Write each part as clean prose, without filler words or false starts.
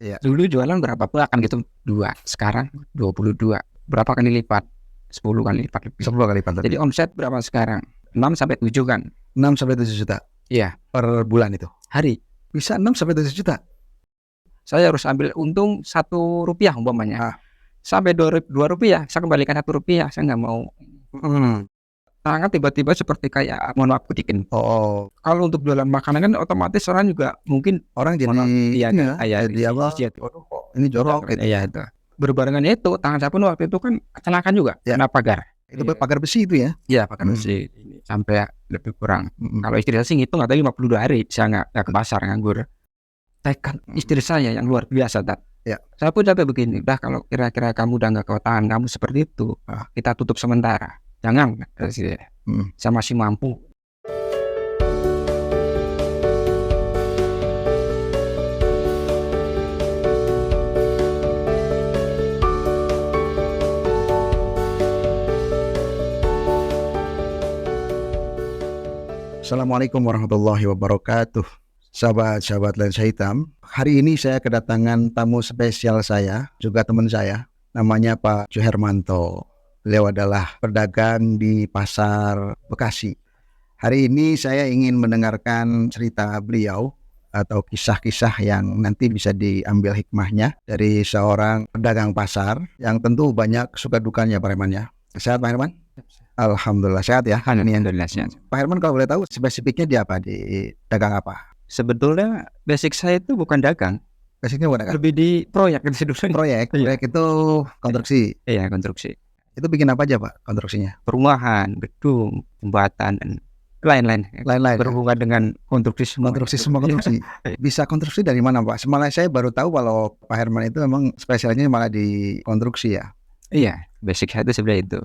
Iya. Dulu jualan berapa akan gitu? 2, sekarang 22. Berapa kali lipat? 10 kali lipat lebih. 10 kali lipat lebih. Jadi omset berapa sekarang? 6 sampai 7 kan? 6 sampai 7 juta Iya, per bulan itu. hari. Bisa 6 sampai 7 juta. Saya harus ambil untung Rp1 umpamanya. Ah. Sampai Rp2, saya kembalikan Rp1. Saya nggak mau. Sangat tiba-tiba seperti kayak mohon maaf bikin. Oh, Kalau untuk jualan makanan kan otomatis orang juga mungkin orang jadi jadi apa? Waduh, kok Ini jorok gitu. Iya itu. Berbarengan itu tangan saya pun waktu itu kan kecelakaan juga, Ya. kena pagar. Itu pagar besi itu ya? Iya pagar besi sampai lebih kurang. Kalau istri saya sih ngitung katanya 52 hari saya nggak ke pasar nganggur. Tekad istri saya yang luar biasa, Tat. Ya. Saya pun sampai begini, udah kalau kira-kira kamu udah nggak kewatahan kamu seperti itu, kita tutup sementara. Jangan, saya masih mampu. Assalamualaikum warahmatullahi wabarakatuh. Sahabat-sahabat lensa hitam, hari ini saya kedatangan tamu spesial saya, juga teman saya, namanya Pak Juhermanto. Beliau adalah pedagang di Pasar Bekasi. Hari ini saya ingin mendengarkan cerita beliau atau kisah-kisah yang nanti bisa diambil hikmahnya dari seorang pedagang pasar yang tentu banyak suka dukanya Pak Herman ya. Sehat Pak Herman? Alhamdulillah sehat ya. Alhamdulillah sehat. Pak Herman kalau boleh tahu spesifiknya di apa? Di dagang apa? Sebetulnya basic saya itu bukan dagang. Basicnya bukan dagang? Lebih di proyek itu dulu. Proyek itu konstruksi. Iya, konstruksi. Itu bikin apa aja Pak konstruksinya? Perumahan, gedung, jembatan, dan lain-lain. Berhubungan dengan konstruksi semua. Konstruksi. Bisa konstruksi dari mana Pak? Semalam saya baru tahu kalau Pak Herman itu memang spesialnya malah di konstruksi ya. Iya, basic saya itu sebenarnya itu.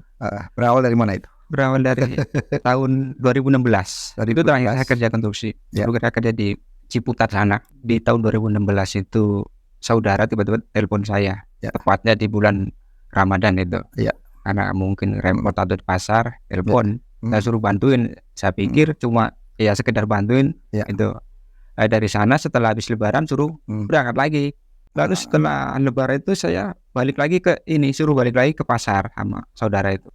Berawal dari mana itu? Berawal dari tahun 2016. Itu terakhir saya kerja konstruksi. Ya. Saya kerja di Ciputat sana. Di tahun 2016 itu saudara tiba-tiba telepon saya. Ya. Tepatnya di bulan Ramadan itu. Ya. Karena mungkin remote atau di pasar, telepon. Saya suruh bantuin. Saya pikir cuma ya sekedar bantuin. Ya. Itu. Dari sana setelah habis lebaran suruh berangkat lagi. Lalu setelah lebaran itu saya balik lagi suruh balik lagi ke pasar sama saudara itu.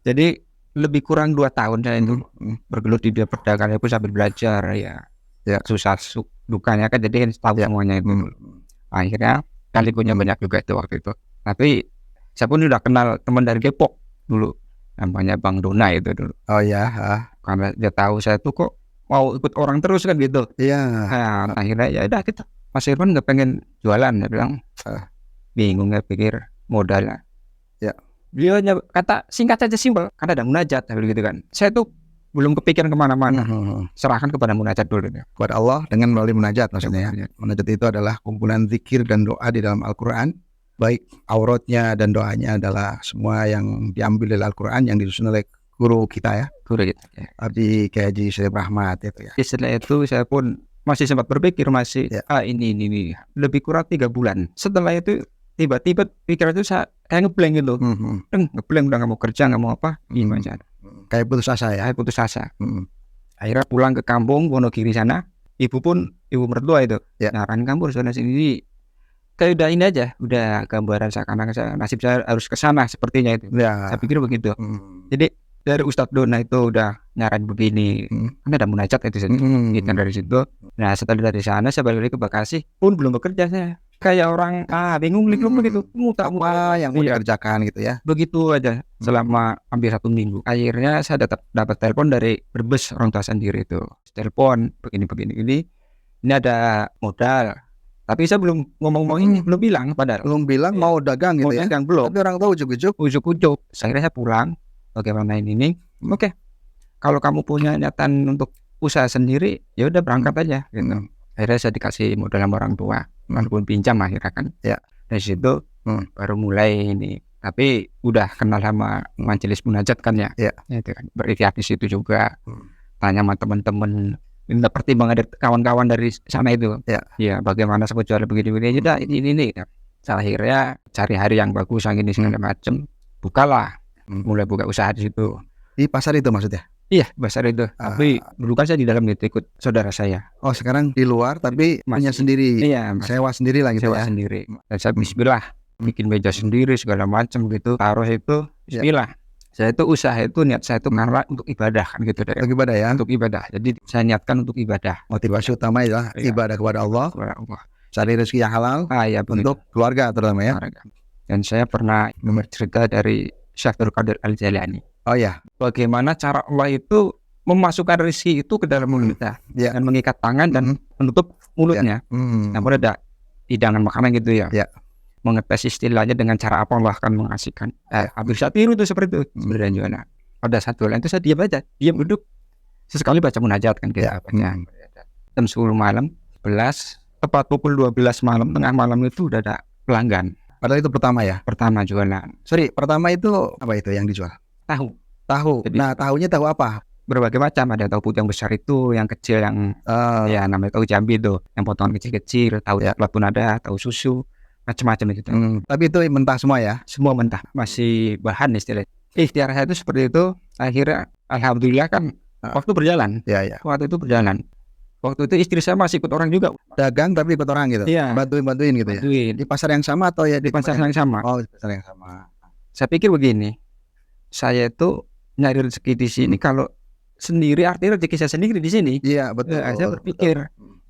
Jadi lebih kurang 2 tahun saya itu bergelut di perdagangan itu sambil belajar ya. Susah dukanya kan jadi tahu semuanya itu. Akhirnya punya banyak juga itu waktu itu. Tapi saya pun udah kenal teman dari Depok dulu, namanya Bang Dona itu dulu. Oh ya. Karena dia tahu saya tuh kok mau ikut orang terus kan gitu. Iya. Nah, akhirnya ya udah kita Mas Irfan nggak pengen jualan, dia bilang bingung, nggak pikir modalnya. Ya. Beliau kata singkat saja simpel, karena ada munajat gitu kan. Saya tuh belum kepikiran kemana-mana. Serahkan kepada munajat dulu. Kepada Allah dengan melalui munajat maksudnya ya. Munajat itu adalah kumpulan zikir dan doa di dalam Al-Quran. Baik auratnya dan doanya adalah semua yang diambil dari Al-Quran yang disusun oleh guru kita ya. Guru kita. Ya. Abdi Kiai Haji Syarif Rahmat itu ya. Setelah itu saya pun masih sempat berpikir ini lebih kurang 3 bulan. Setelah itu tiba-tiba pikiran itu saya kayak ngeblank gitu. Ngeblank, udah gak mau kerja, gak mau apa, gimana. Kayak putus asa ya. Kayak putus asa. Akhirnya pulang ke kampung Wonogiri sana. Ibu mertua itu nyaran kamu harus sana sini. Kayak udah ini aja, udah gambaran seakan-akan nasib saya harus ke sana sepertinya itu. Saya pikir begitu. Jadi dari Ustadz Dona itu udah nyaran begini, kan ada munajat itu saja. Dari situ. Nah setelah dari sana saya balik lagi ke Bekasi, pun belum bekerja saya. Kayak orang bingung begitu, apa yang mau dikerjakan gitu ya. Begitu aja selama hampir 1 minggu. Akhirnya saya dapat telepon dari Brebes, orang tua sendiri itu. Telepon begini. Ini ada modal. Tapi saya belum ngomong ini, belum bilang padahal. Belum bilang mau dagang gitu ya. Dagang belum. Tapi orang tahu ujuk-ujuk. Akhirnya saya pulang. Bagaimana ini? Oke. Kalau kamu punya niatan untuk usaha sendiri, ya udah berangkat aja gitu. Akhirnya saya dikasih modal sama orang tua. Walaupun pinjam akhirnya kan. Ya. Dari situ baru mulai ini. Tapi udah kenal sama majelis munajat kan ya. Ya. Itu kan. Berikhtiar di situ juga. Tanya sama teman-teman. Minta pertimbangan dari kawan-kawan dari sana itu. Ya, bagaimana sebut jual begini-begini aja. Ini. Saya akhirnya cari hari yang bagus, yang ini segala macam. Bukalah. Mulai buka usaha di situ. Di pasar itu maksudnya? Iya, besar itu. Tapi dulu kan saya di dalam itu ikut saudara saya. Oh, sekarang di luar tapi punya sendiri. Iya, Sewa sendiri lah gitu sewa ya. sendiri. Dan saya bismillah bikin meja sendiri segala macam gitu. Taruh itu bismillah. Saya itu usaha itu niat saya itu karena untuk ibadah kan gitu deh. Untuk ibadah ya. Untuk ibadah. Jadi saya niatkan untuk ibadah. Motivasi utama adalah ibadah kepada Allah. Kepada Allah. Cari rezeki yang halal Ya, untuk keluarga terutama ya. Dan saya pernah dengar cerita dari Syekh Abdul Qadir Al-Jailani. Oh ya. Bagaimana cara Allah itu memasukkan rezeki itu ke dalam mulut kita dan mengikat tangan dan menutup mulutnya. Namun ada hidangan makanan gitu ya. Mengetes istilahnya dengan cara apa Allah akan mengasihkan. Hampir saya tiru itu seperti itu sebenarnya juga. Nah, pada satu lain itu saya diam aja, diam duduk. Sesekali baca munajat kan kayak jam 10 malam, 11, tepat pukul 12 malam, tengah malam itu udah ada pelanggan. Padahal itu pertama ya? Pertama jualan. Sorry, pertama itu apa itu yang dijual? Tahu. Jadi, nah, tahunya tahu apa? Berbagai macam, ada tahu putih yang besar itu, yang kecil yang ya namanya tahu Jambi itu, yang potongan kecil-kecil, tahu pun ada, tahu susu, macam-macam itu. Tapi itu mentah semua ya? Semua mentah, masih bahan istilahnya. Ikhtiar saya itu seperti itu, akhirnya alhamdulillah kan waktu berjalan. Waktu itu berjalan. Waktu itu istri saya masih ikut orang juga. Dagang tapi ikut orang gitu? Iya. Bantuin gitu ya? Di pasar yang sama atau ya di pasar yang sama? Oh, di pasar yang sama. Saya pikir begini, saya itu nyari rezeki di sini kalau sendiri artinya rezeki saya sendiri di sini. Iya, betul. Saya berpikir,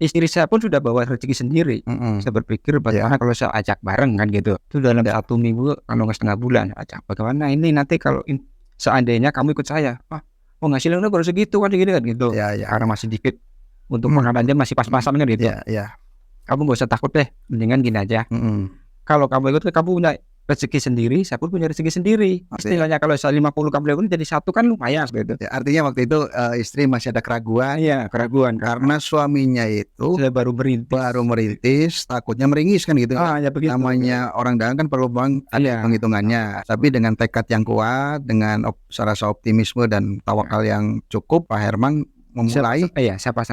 istri saya pun sudah bawa rezeki sendiri. Saya berpikir bagaimana kalau saya ajak bareng kan gitu. Itu dalam 1 minggu, kalau nggak setengah bulan, ajak bagaimana ini nanti kalau seandainya kamu ikut saya, oh ngasilnya baru segitu kan gitu kan gitu. Karena masih dikit. Untuk makanannya masih pas-pasan kan gitu. Kamu gak usah takut deh, mendingan gini aja. Kalau kamu ikut, kamu punya rezeki sendiri, saya pun punya rezeki sendiri. Istilahnya kalau saya 50 kamu jadi satu kan lumayan gitu. Artinya waktu itu istri masih ada keraguan. Keraguan. Karena suaminya itu saya baru merintis, takutnya meringis kan gitu. Begitu. Namanya orang dagang kan perlu penghitungannya. Tapi dengan tekad yang kuat, dengan rasa optimisme dan tawakal yang cukup, Pak Herman memulai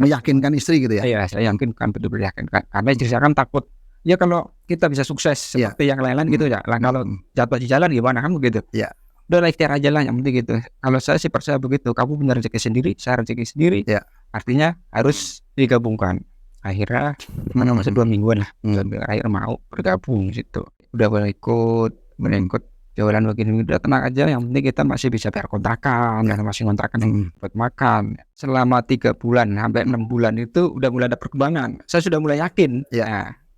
meyakinkan istri gitu ya. Saya yakinkan, betul meyakinkan. Karena istri saya kan takut. Ya kalau kita bisa sukses seperti yang lain-lain gitu ya. Lah kalau jatuh di jalan gimana kan begitu. Udah ikhtiar aja lah yang penting gitu. Kalau saya sih percaya begitu. Kamu punya rezeki sendiri, saya rezeki sendiri. Artinya harus digabungkan. Akhirnya masa 2 mingguan lah. Akhirnya mau bergabung situ. Udah boleh ikut jualan begini, udah tenang aja, yang penting kita masih bisa bayar kontrakan, masih kontrakan yang buat makan. Selama 3 bulan sampai 6 bulan itu udah mulai ada perkembangan. Saya sudah mulai yakin.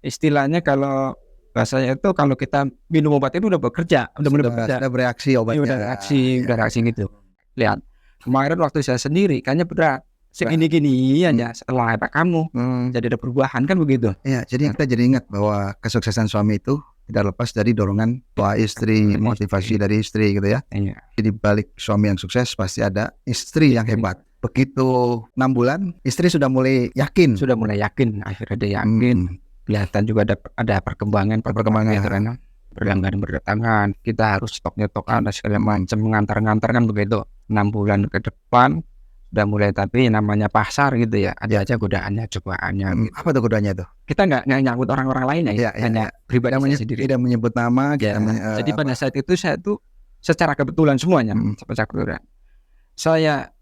Istilahnya kalau bahasanya itu kalau kita minum obat itu udah bekerja, udah mulai bekerja. Udah bereaksi obatnya. Udah reaksi gitu. Lihat, kemarin waktu saya sendiri kayaknya berat. Segini-gini aja setelah kamu jadi ada perubahan kan begitu. Jadi kita jadi ingat bahwa kesuksesan suami itu tidak lepas dari dorongan doa istri, motivasi dari istri gitu ya. Jadi balik suami yang sukses pasti ada istri yang hebat. Begitu 6 bulan, istri sudah mulai yakin. Akhirnya dia yakin. Kelihatan juga ada perkembangan karena berlangganan berdatangan. Kita harus stok ada segala macam, mengantar kan begitu. 6 bulan ke depan udah mulai, tapi namanya pasar gitu ya, ada aja godaannya, cobaannya gitu. Apa tuh godaannya tuh? Kita nggak nyangkut orang-orang lain ya, hanya pribadi sendiri. Tidak menyebut nama. Jadi pada saat itu saya tuh secara kebetulan semuanya,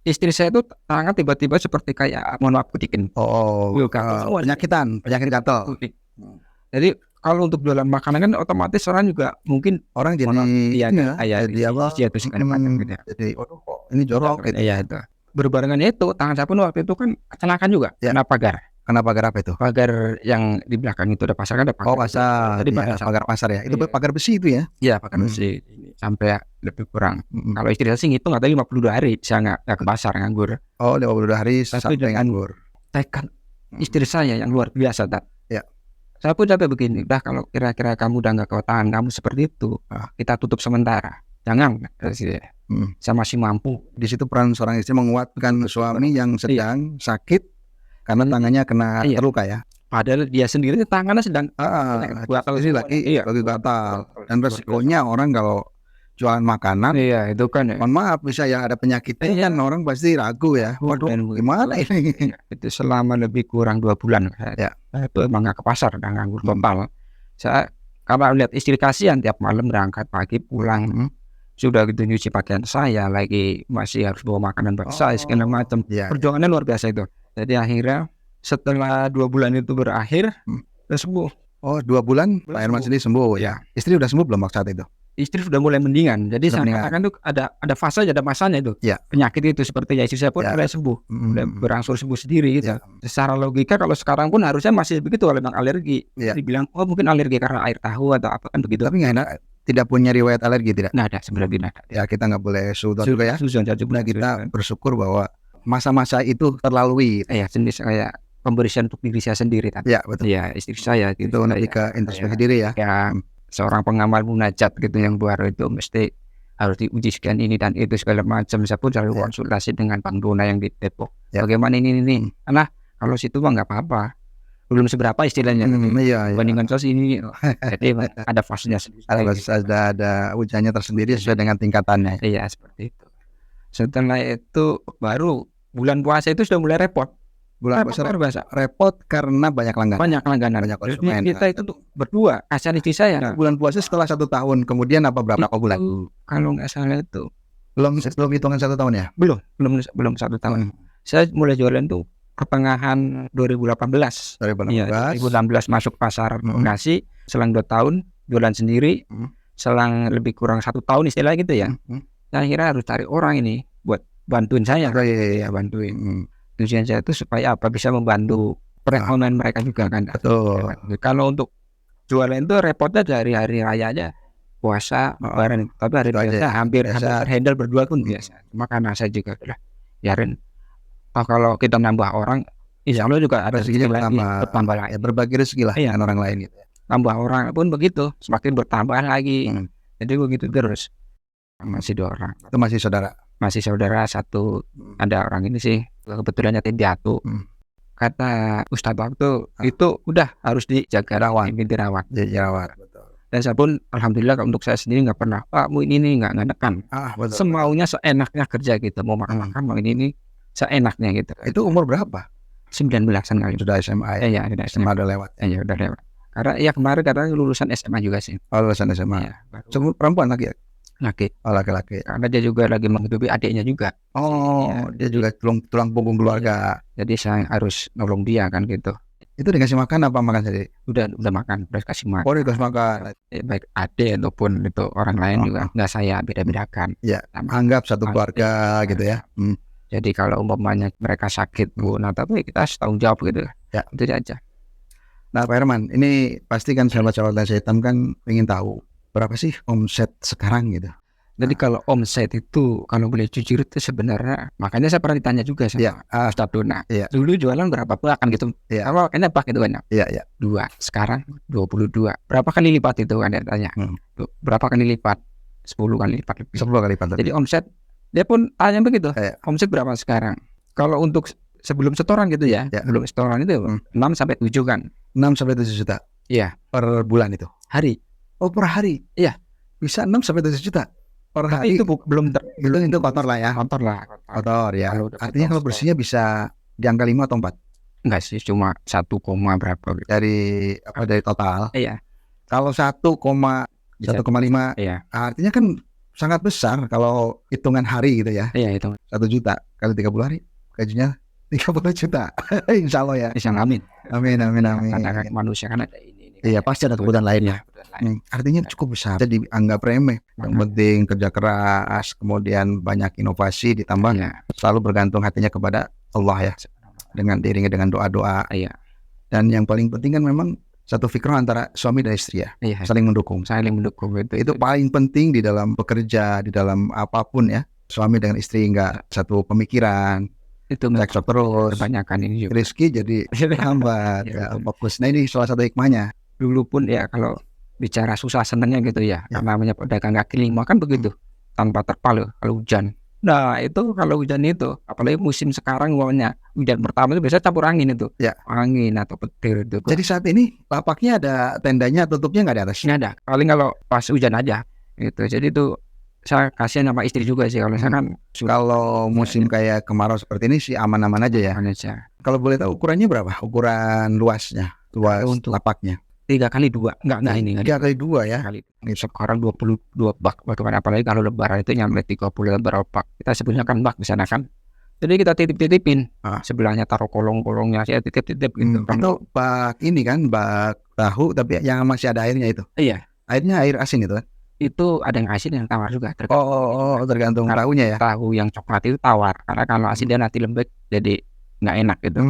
istri saya tuh tangan tiba-tiba seperti kayak mohon maaf kutikin. Penyakit gatal. Jadi kalau untuk jualan makanan kan otomatis orang juga mungkin orang jadi ini jorok gitu. Itu. Berbarengan itu tangan saya pun waktu itu kan kecelakaan juga. Kena pagar. Apa itu? Pagar yang di belakang itu ada pasar, kan ada pagar. Pasar. Jadi pagar pasar ya. Itu pagar besi itu ya? Iya, pagar besi. Sampai lebih kurang. Kalau istri saya sih ngitung atau 52 hari saya nggak ke pasar nganggur. 52 hari sampai nganggur. Tekad istri saya yang luar biasa, Saya pun sampai begini, kalau kira-kira kamu udah nggak kewatan kamu seperti itu, kita tutup sementara. Jangan, saya masih mampu. Di situ peran seorang istri menguatkan suami yang sedang sakit karena tangannya kena terluka ya. Padahal dia sendiri tangannya sedang gatal lagi gatal. Dan resikonya orang kalau jualan makanan, itu kan. Mohon maaf, bisa yang ada penyakitnya kan orang pasti ragu ya. Waduh, gimana ini? Itu selama lebih kurang 2 bulan. Saya itu emang nggak ke pasar, udah nganggur total. Saya kalau lihat istri kasihan tiap malam berangkat pagi pulang. sudah gitu nyuci pakaian saya lagi, masih harus bawa makanan buat saya segala macam. Iya. Perjuangannya luar biasa itu. Jadi akhirnya setelah 2 bulan itu berakhir, udah sembuh. Oh 2 bulan Pak Herman sendiri sembuh ya. Istri udah sembuh belum waktu saat itu? Istri sudah mulai mendingan. Jadi Sudah saya mendingan. katakan tuh ada fase, ada masanya itu. Ya. Penyakit itu seperti ya istri saya pun Ya. mulai sembuh, mulai berangsur sembuh sendiri gitu. Ya. Secara logika kalau sekarang pun harusnya masih begitu kalau memang alergi. Ya. Dibilang oh mungkin alergi karena air tahu atau apa kan begitu. Tapi nggak enak, tidak punya riwayat alergi tidak? Nggak ada sebenarnya tidak ada. Ya kita nggak boleh suudon juga ya. Nah kita bersyukur bahwa masa-masa itu terlalui. Ya jenis kayak pemberian untuk diri saya sendiri tadi. Ya betul. Ya istri saya gitu. Itu nanti ke introspeksi diri ya. Ya seorang pengamal munajat gitu yang baru itu mesti harus diuji sekian ini dan itu segala macam. Saya pun selalu konsultasi dengan Bang Dona yang di Depok. Bagaimana ini karena kalau situ mah nggak apa-apa, belum seberapa istilahnya. Iya. Bandingkan sos ini, jadi ada fasenya sendiri. Ada ujiannya tersendiri sesuai dengan tingkatannya. Iya seperti itu. Setelah itu baru bulan puasa itu sudah mulai repot. Bulan puasa repot karena banyak langganan. Banyak konsumen. Kita itu tuh berdua, kasihan istri saya. Nah, bulan puasa setelah 1 tahun, kemudian berapa bulan? Kalau nggak salah itu belum hitungan 1 tahun ya? Belum 1 tahun. Saya mulai jualan tuh pertengahan 2018. 2016 masuk pasar Bekasi, selang 2 tahun jualan sendiri, selang lebih kurang 1 tahun istilahnya gitu ya. Saya akhirnya harus cari orang ini buat bantuin saya. Bantuin. Tujuan saya itu supaya apa bisa membantu perekonomian mereka juga kan. Betul. Kalau untuk jualan itu repotnya dari hari raya aja, puasa, lebaran. Tapi hari biasa hampir handle berdua pun biasa. Cuma karena saya juga udah biarin. Kalau kita nambah orang, insya Allah juga ada rezeki bertambah lagi. Berbagi rezeki lah dengan orang lain gitu. Tambah orang pun begitu, semakin bertambah lagi. Jadi begitu terus. Masih 2 orang. Itu masih saudara? Masih saudara 1. Ada orang ini sih kebetulan yatim piatu. Kata Ustadz waktu itu udah harus dijaga dirawat. Betul. Dan saya pun alhamdulillah untuk saya sendiri nggak pernah Pak mau ini nggak nekan. Betul. Semaunya seenaknya kerja gitu, mau makan mau ini seenaknya gitu. Itu umur berapa? 19-an kali. Sudah SMA ya? Iya, SMA udah lewat. Iya udah lewat. Karena ya kemarin katanya lulusan SMA juga sih. Lulusan SMA. Ya, semua perempuan lagi ya? Laki. Laki-laki. Karena dia juga lagi menghidupi adiknya juga. Dia juga tulang punggung keluarga. Jadi saya harus nolong dia kan gitu. Itu dikasih makan apa makan sendiri? Udah makan, udah kasih makan. Dikasih makan. Baik adik ataupun itu orang lain juga nggak saya beda-bedakan. Ya, anggap satu keluarga gitu ya. Jadi kalau umpamanya mereka sakit tapi kita harus tanggung jawab gitu. Ya, itu aja. Nah Pak Herman, ini pasti kan sahabat-sahabat Lensai Hitam kan ingin tahu berapa sih omset sekarang gitu. Jadi kalau omset itu kalau boleh jujur itu sebenarnya makanya saya pernah ditanya juga sama Ustadz Dona. Dulu jualan berapa kan gitu. Kalau kayaknya apa gitu kan. 2, sekarang 22. Berapa kali lipat itu kan dia tanya. Berapa kali lipat? 10 kali lipat lebih. 10 kali lipat. Jadi omset dia pun tanya begitu. Omset berapa sekarang? Kalau untuk sebelum setoran gitu ya. Belum setoran itu 6 sampai 7 kan. 6 sampai 7 juta. Iya, per bulan itu. Hari. Oh, per hari. Iya. Bisa 6 sampai 7 juta per hari. Itu belum itu kotor lah ya. Kotor ya. Artinya kalau bersihnya bisa di angka 5 atau 4? Enggak sih, cuma 1, berapa gitu. Dari total. Iya. Kalau 1,5 artinya kan sangat besar kalau hitungan hari gitu ya. Iya, hitungan 1 juta kali 30 hari gajinya 30 juta. Insya Allah ya. Amin. Karena manusia kan ada ini. Iya, pasti ada kebutuhan lainnya. Artinya cukup besar. Jadi dianggap remeh. Yang penting kerja keras, kemudian banyak inovasi, ditambah selalu bergantung hatinya kepada Allah ya. Dengan diiringi dengan doa-doa. Dan yang paling penting kan memang satu fikrah antara suami dan istri ya. Saling mendukung. Itu paling penting di dalam bekerja, di dalam apapun ya. Suami dengan istri enggak satu pemikiran. Itu cekcok terus. Kebanyakan ini juga. Rizki jadi hambat. Fokus. Nah ini salah satu hikmahnya. Dulu pun ya kalau bicara susah senangnya gitu ya. Karena namanya pedagang kaki 5 kan begitu. Tanpa terpal kalau hujan. Nah itu kalau hujan itu, apalagi musim sekarang uangnya hujan pertama itu biasanya campur angin itu. Angin atau petir itu. Jadi saat ini lapaknya ada tendanya, tutupnya nggak ada atasnya? Nggak ada. Paling kalau pas hujan aja. Gitu. Jadi itu saya kasihan sama istri juga sih. Kalau saya kan kalau musim kayak kemarau seperti ini sih aman-aman aja ya. Aman aja. Kalau boleh tahu ukurannya berapa? Ukuran luasnya, luas untuk lapaknya. 3 kali 2 enggak ini 3 kali 2 ya. kali. Sekarang 22 bak bahkan apalagi kalau lebaran itu nyampe 30 berapa bak. Kita sebutnya kan bak di sana kan. Jadi kita titip-titipin. Sebelahnya taruh kolong-kolongnya, saya titip-titip gitu. Itu bak ini kan, bak tahu tapi yang masih ada airnya itu. Iya. Airnya air asin itu kan? Itu ada yang asin yang tawar juga. Tergantung tahunya ya. Tahu yang coklat itu tawar karena kalau asin dia nanti lembek jadi nggak enak gitu.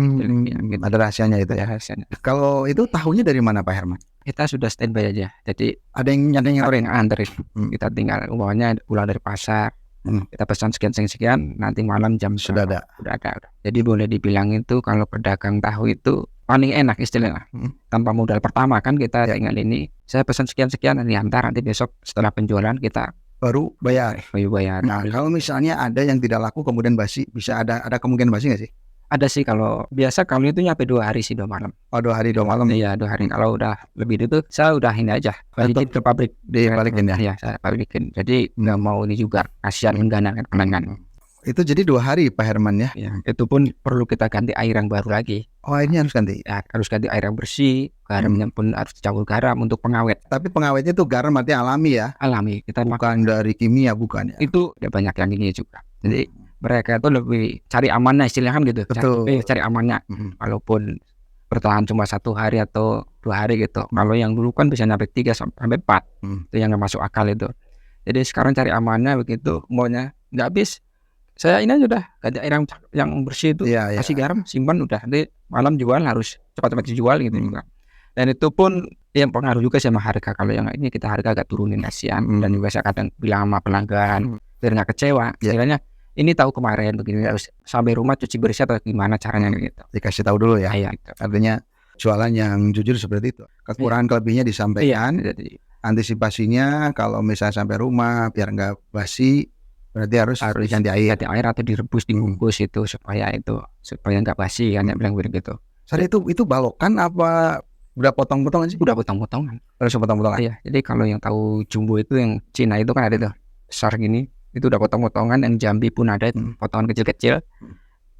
Gitu. Ada rahasianya itu ya. Rahasianya. Kalau itu tahunya dari mana Pak Herman? Kita sudah standby aja. Jadi ada yang anterin. Kita tinggal umpamanya pulang dari pasar. Kita pesan sekian nanti malam jam sudah ada. Jadi boleh dibilang itu kalau pedagang tahu itu paling enak istilahnya. Tanpa modal pertama kan kita tinggal ini. Saya pesan sekian diantar, nanti besok setelah penjualan kita baru bayar. Nah, kalau misalnya ada yang tidak laku kemudian basi, bisa ada kemungkinan basi nggak sih? Ada sih, kalau biasa kalau itu nyampe 2 hari sih 2 malam. 2 hari 2 malam. Iya 2 hari. Kalau udah lebih itu saya udah ini aja balikin ke pabrik, dibalikin ya. Iya saya balikin. Jadi nggak mau ini juga kasihan menggandakan pelanggan. Itu jadi 2 hari Pak Herman ya. Itu pun perlu kita ganti air yang baru lagi. Airnya harus ganti. Ya, harus ganti air yang bersih. Garamnya pun harus dicampur garam untuk pengawet. Tapi pengawetnya itu garam artinya alami ya. Alami. Kita bukan dari kimia, bukan ya. Itu banyak yang ini juga. Jadi mereka itu lebih cari amannya istilahnya kan gitu. Cari amannya. Walaupun bertahan cuma 1 hari atau 2 hari gitu. Kalau yang dulu kan bisa sampai 3 sampai 4. Itu yang nggak masuk akal itu. Jadi sekarang cari amannya begitu. Maunya nggak habis. Saya ini aja udah ganti air yang bersih itu, kasih garam, simpan udah. Nanti malam jual harus cepat-cepat dijual gitu juga. Dan itu pun yang pengaruh juga sama harga. Kalau yang ini kita harga agak turunin kasihan. Dan juga saya kadang bilang sama pelanggan, biar nggak kecewa. Istilahnya ini tahu kemarin begini, harus sampai rumah cuci bersih atau gimana caranya gitu. Dikasih tahu dulu ya. Gitu. Artinya jualan yang jujur seperti itu. Kekurangan kelebihnya disampaikan. Jadi antisipasinya kalau misalnya sampai rumah biar nggak basi, berarti harus ganti air atau direbus, dibungkus itu supaya nggak basi kan, yang bilang begitu. Saya itu balokan apa udah potong-potongan sih? Udah potong-potongan. Harus potong-potongan. Iya. Jadi kalau yang tahu jumbo itu yang Cina itu kan ada tuh besar gini, itu udah potong-potongan. Yang Jambi pun ada potongan kecil-kecil.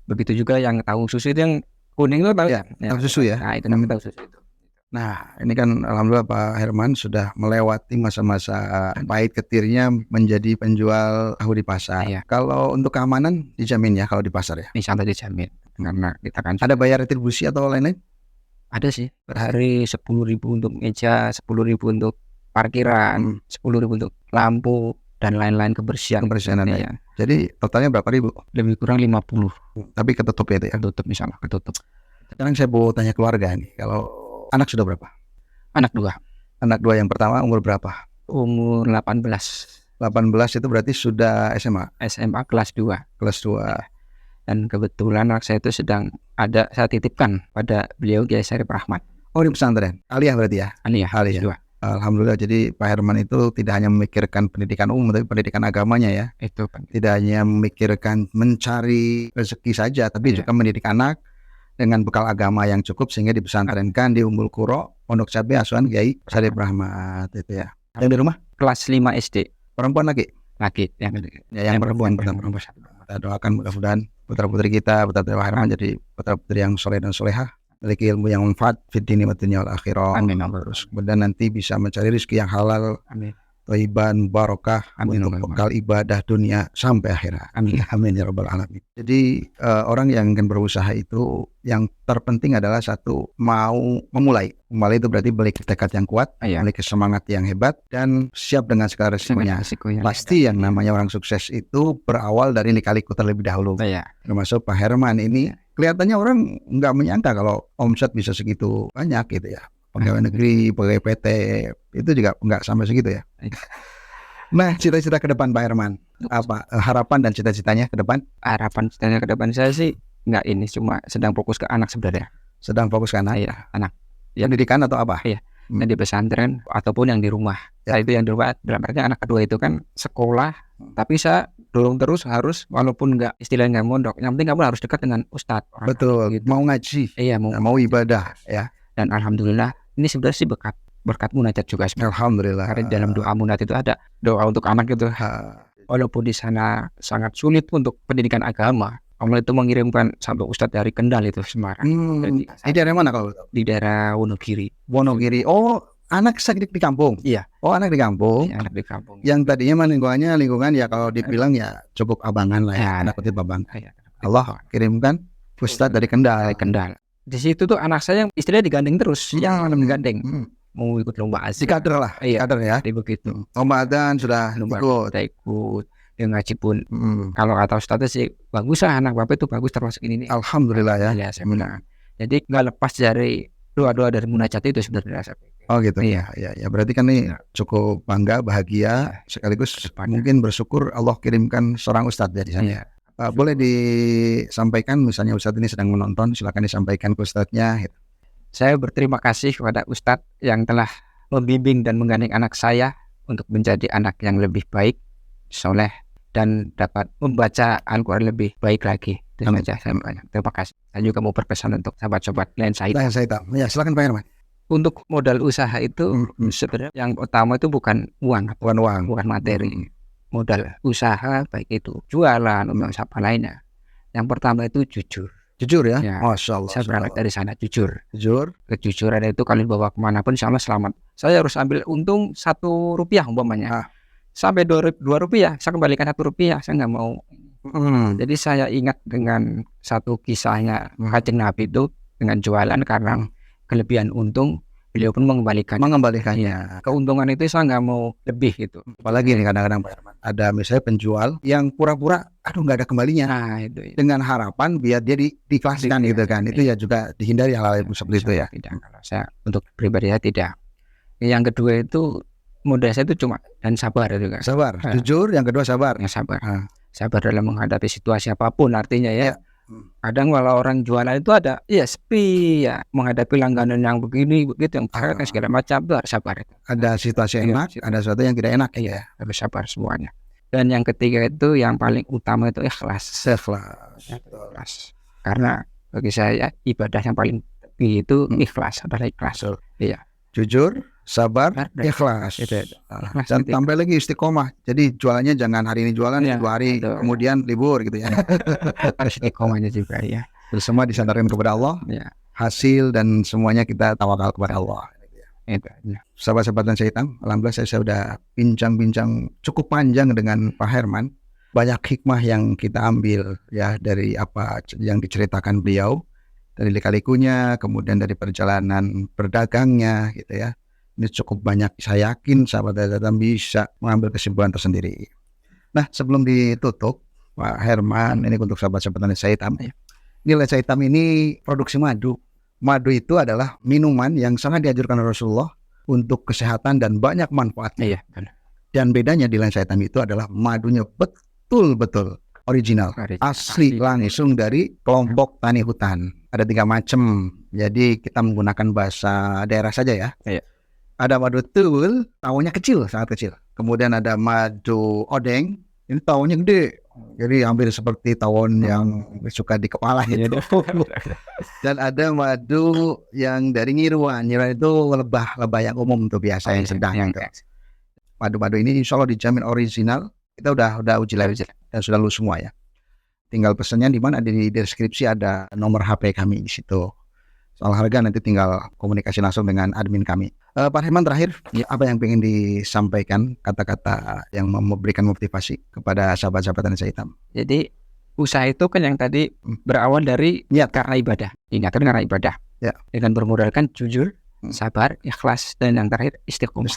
Begitu juga yang tahu susu itu yang kuning itu tahu ya? Tahu susu ya? Nah itu namanya tahu susu itu. Nah, ini kan alhamdulillah Pak Herman sudah melewati masa-masa pahit ketirnya menjadi penjual tahu di pasar. Kalau untuk keamanan dijamin ya kalau di pasar ya? Insya Allah dijamin. Karena kita kan ada bayar retribusi atau lain-lain? Ada sih. Per hari 10.000 untuk meja, 10.000 untuk parkiran, 10.000 untuk lampu dan lain-lain kebersihan ya. Jadi totalnya berapa ribu? Lebih kurang 50. Tapi ketutup ya itu ya? Ketutup misalnya, ketutup. Sekarang saya mau tanya keluarga nih. Kalau anak sudah berapa? Anak 2. Anak 2 yang pertama umur berapa? Umur 18. 18 itu berarti sudah SMA? SMA kelas 2. Kelas 2. Dan kebetulan anak saya itu sedang saya titipkan pada beliau Kiai Syarif Rahmat. Oh di pesantren? Aliyah berarti ya? Aliyah. Alhamdulillah, jadi Pak Herman itu tidak hanya memikirkan pendidikan umum tapi pendidikan agamanya ya. Itu tidak hanya memikirkan mencari rezeki saja tapi juga mendidik anak dengan bekal agama yang cukup sehingga dipesantrenkan di Umbul Qura, Pondok Cabe asuhan Kiai Syarif Rahmat itu ya. Yang di rumah? Kelas 5 SD. Perempuan lagi? Laki. Yang perempuan. Kita doakan mudah-mudahan putra-putri kita, putra-putri Pak Herman jadi putra-putri yang soleh dan solehah, memiliki ilmu yang manfaat fid dini wa dunya wal akhirah. Amin. Terus kemudian nanti bisa mencari rezeki yang halal. Amin. Thayyiban barokah untuk bekal ibadah dunia sampai akhirat. Amin ya rabbal alamin. Jadi orang yang ingin berusaha itu yang terpenting adalah satu, mau memulai itu berarti memiliki tekad yang kuat, memiliki semangat yang hebat dan siap dengan segala resikonya. Pasti yang namanya orang sukses itu berawal dari lika-liku terlebih dahulu. Termasuk Pak Herman ini kelihatannya orang nggak menyangka kalau omset bisa segitu banyak gitu ya. Pegawai negeri, pegawai PT itu juga nggak sampai segitu ya. Nah, cita-cita ke depan Pak Herman apa harapan dan cita-citanya ke depan? Harapan citanya ke depan saya sih nggak ini, cuma sedang fokus ke anak sebenarnya. Sedang fokus ke anak? Iya, anak. Pendidikan atau apa? Iya. Yang di pesantren ataupun yang di rumah. Nah, itu yang di rumah. Dalam artinya anak kedua itu kan sekolah, tapi saya dorong terus harus walaupun nggak istilahnya mondok. Yang penting kamu harus dekat dengan ustadz. Betul. Gitu. Mau ngaji. Iya, mau ibadah ya. Dan alhamdulillah ini sebenarnya sih berkat munajat juga sebenarnya. Alhamdulillah. Karena dalam doa munajat itu ada doa untuk anak gitu. Walaupun di sana sangat sulit untuk pendidikan agama, Allah itu mengirimkan sampai Ustadz dari Kendal itu Semarang. Di daerah mana kalau tahu? Di daerah Wonogiri. Wonogiri. Oh, anak sakit di kampung. Iya. Oh, anak di kampung. Iya, anak di kampung. Yang tadinya mah lingkungan ya kalau dibilang ya cukup abangan lah ya, anak kutip abang. Iya. Allah kirimkan Ustadz dari Kendal. Di situ tuh anak saya istilahnya digandeng terus, yang digandeng. Mau ikut lomba Si azan. kader lah, Iya. kader ya. Jadi begitu. Lomba adzan sudah ikut. Kita ikut. Dia ngaji pun. Kalau kata Ustadz sih bagus lah, anak bapak itu bagus termasuk ini nih. Alhamdulillah ya. Ya, saya bilang. Jadi nggak lepas dari doa-doa dari munajat itu sebenarnya. Oh gitu. Iya. Ya, berarti kan nih cukup bangga, bahagia, sekaligus mungkin bersyukur Allah kirimkan seorang ustadz dari sana. Iya. Boleh disampaikan, misalnya ustadz ini sedang menonton, silakan disampaikan ke ustadznya. Gitu. Saya berterima kasih kepada ustadz yang telah membimbing dan menggandeng anak saya untuk menjadi anak yang lebih baik, soleh, dan dapat membaca Al-Quran lebih baik lagi. Itu saja saya banyak. Terima kasih. Saya juga mau berpesan untuk sahabat-sahabat lain saya. Ya, silakan Pak Herman. Untuk modal usaha itu sebenarnya yang utama itu bukan uang, bukan materi. Modal usaha baik itu jualan atau apa lainnya. Yang pertama itu jujur. Jujur ya? Masya Allah. Saya berangkat dari sana jujur. Kejujuran itu kalian bawa kemanapun insya Allah selamat. Saya harus ambil untung Rp1 umpamanya. Sampai Rp2 saya kembalikan Rp1, saya nggak mau. Jadi saya ingat dengan satu kisahnya Kanjeng Nabi itu dengan jualan karena kelebihan untung, beliau pun mengembalikannya. Keuntungan itu saya nggak mau lebih gitu. Apalagi nih kadang-kadang Pak Herman, ada misalnya penjual yang pura-pura nggak ada kembalinya. Nah, itu. Dengan harapan biar dia diikhlaskan gitu kan. Itu ya juga dihindari hal-hal seperti itu ya. Tidak, kalau saya untuk pribadi saya tidak. Yang kedua itu modal saya itu cuma dan sabar juga. Sabar, jujur. Yang kedua sabar. Yang sabar. Sabar dalam menghadapi situasi apapun artinya ya. Kadang kalau orang jualan itu ada sepi ya, menghadapi langganan yang begini begitu yang segala macam itu harus sabar. Ada situasi enak, ada sesuatu yang tidak enak. Iya, harus sabar semuanya. Dan yang ketiga itu yang paling utama itu ikhlas. Karena bagi saya ibadah yang paling tinggi itu ikhlas, adalah ikhlas. Iya. Jujur, sabar, ikhlas. Dan tambah lagi istiqomah. Jadi jualannya jangan hari ini jualan, 2 hari kemudian libur gitu ya. Harus istiqomahnya juga ya. Terus semua disandarkan kepada Allah. Ya. Hasil dan semuanya kita tawakal kepada Allah. Itu. Sahabat-sahabat dan saya hitam, alhamdulillah saya sudah bincang-bincang cukup panjang dengan Pak Herman. Banyak hikmah yang kita ambil ya dari apa yang diceritakan beliau. Dari lika-likunya, kemudian dari perjalanan berdagangnya gitu ya. Ini cukup banyak, saya yakin sahabat datang bisa mengambil kesimpulan tersendiri. Nah, sebelum ditutup, Pak Herman, ini untuk sahabat-sahabat Lensa Hitam. Ini Lensa Hitam ini produksi madu. Madu itu adalah minuman yang sangat dianjurkan Rasulullah untuk kesehatan dan banyak manfaatnya. Dan bedanya di Lensa Hitam itu adalah madunya betul-betul original, asli langsung dari kelompok tani hutan. Ada 3 macam. Jadi kita menggunakan bahasa daerah saja ya. Ada madu tul, taunya kecil, sangat kecil. Kemudian ada madu odeng, ini taunya gede. Jadi hampir seperti tawon yang suka di kepala gitu. Dan ada madu yang dari ngiruan. Ngiruan itu lebah yang umum tuh biasa yang sedang. Madu-madu ini insya Allah dijamin original. Kita udah uji lab dan sudah lulus semua ya. Tinggal pesannya di mana, di deskripsi ada nomor HP kami di situ. Soal harga nanti tinggal komunikasi langsung dengan admin kami. Pak Herman, terakhir apa yang ingin disampaikan, kata-kata yang memberikan motivasi kepada sahabat-sahabat Lensa Hitam? Jadi usaha itu kan yang tadi berawal dari niat karena ibadah. Niatkan karena ibadah. Ya. Dengan bermodalkan jujur, sabar, ikhlas, dan yang terakhir istiqomah.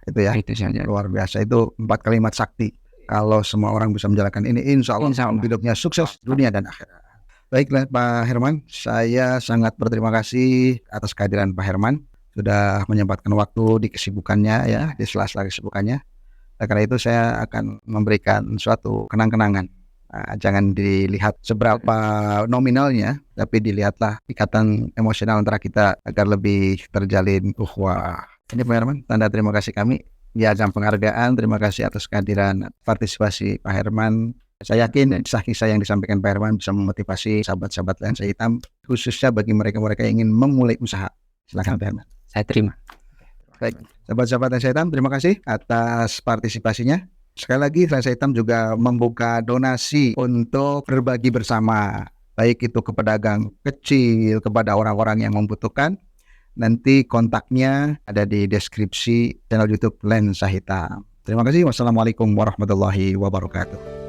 Itu ya. Itu saja. Luar biasa, itu 4 kalimat sakti. Kalau semua orang bisa menjalankan ini, insya Allah hidupnya sukses dunia dan akhirat. Baiklah Pak Herman, saya sangat berterima kasih atas kehadiran Pak Herman. Sudah menyempatkan waktu di kesibukannya ya, di sela-sela kesibukannya. Karena itu saya akan memberikan suatu kenang-kenangan. Jangan dilihat seberapa nominalnya, tapi dilihatlah ikatan emosional antara kita agar lebih terjalin ukhuwah. Ini Pak Herman, tanda terima kasih kami. Di ajang penghargaan, terima kasih atas kehadiran partisipasi Pak Herman. Saya yakin kisah-kisah yang disampaikan Pak Herman bisa memotivasi sahabat-sahabat Lensa Hitam, khususnya bagi mereka-mereka yang ingin memulai usaha. Silakan Pak Herman. Saya terima. Baik, sahabat-sahabat Lensa Hitam, terima kasih atas partisipasinya. Sekali lagi, Lensa Hitam juga membuka donasi untuk berbagi bersama, baik itu ke pedagang kecil, kepada orang-orang yang membutuhkan. Nanti kontaknya ada di deskripsi channel YouTube Lensa Hitam. Terima kasih. Wassalamualaikum warahmatullahi wabarakatuh.